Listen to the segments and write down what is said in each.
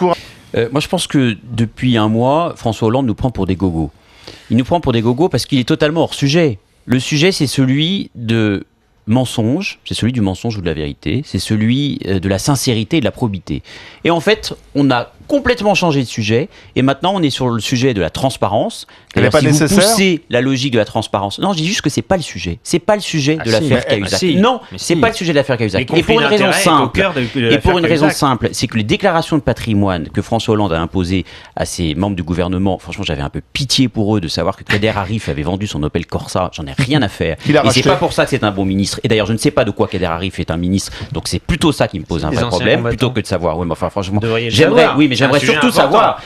discours. Moi, je pense que depuis un mois, François Hollande nous prend pour des gogos. Il nous prend pour des gogos parce qu'il est totalement hors sujet. Le sujet, c'est celui de mensonge, c'est celui du mensonge ou de la vérité, c'est celui de la sincérité et de la probité. Et en fait, on a complètement changé de sujet, et maintenant on est sur le sujet de la transparence. Elle n'est pas si nécessaire. vous poussez la logique de la transparence, non, je dis juste que c'est pas le sujet. C'est pas le sujet de l'affaire Cahuzac. Non, c'est pas le sujet de l'affaire Cahuzac. Et pour une raison simple, c'est que les déclarations de patrimoine que François Hollande a imposées à ses membres du gouvernement, franchement, j'avais un peu pitié pour eux de savoir que Kader Arif avait vendu son Opel Corsa. J'en ai rien à faire. Et c'est pas pour ça que c'est un bon ministre. Et d'ailleurs, je ne sais pas de quoi Kader Arif est un ministre. Donc c'est plutôt ça qui me pose un vrai problème, plutôt que de savoir. Oui, mais enfin, franchement, j'aimerais surtout savoir.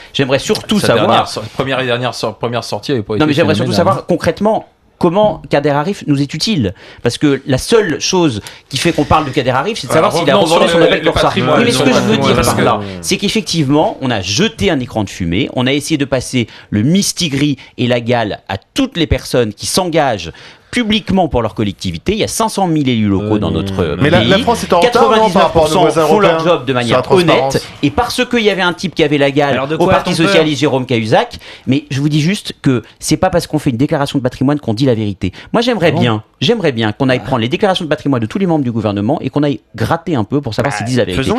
Première sortie avait pas été. Non, mais j'aimerais surtout savoir concrètement comment Kader Arif nous est utile. Parce que la seule chose qui fait qu'on parle de Kader Arif, c'est de savoir s'il a revendu son Opel Corsa. Oui, mais ce que je veux dire par là, c'est qu'effectivement, on a jeté un écran de fumée, on a essayé de passer le mistigris et la gale à toutes les personnes qui s'engagent publiquement pour leur collectivité. Il y a 500 000 élus locaux dans notre pays. Mais la France est en retard, non, par rapport à nos voisins font leur européens job de manière honnête. Et parce qu'il y avait un type qui avait la gale au Parti Socialiste, Jérôme Cahuzac, mais je vous dis juste que c'est pas parce qu'on fait une déclaration de patrimoine qu'on dit la vérité. Moi, j'aimerais bien qu'on aille prendre les déclarations de patrimoine de tous les membres du gouvernement et qu'on aille gratter un peu pour savoir s'ils disent la vérité.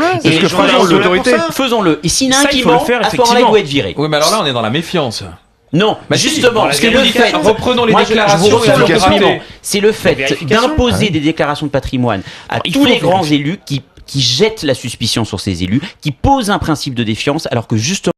Faisons-le. Et s'il y en a un qui ment, à ce moment-là, il doit être viré. Oui, mais alors là, on est dans la méfiance. Non, justement, parce que le fait, reprenons les déclarations. C'est le fait d'imposer des déclarations de patrimoine à tous les grands élus qui jettent la suspicion sur ces élus, qui posent un principe de défiance, alors que justement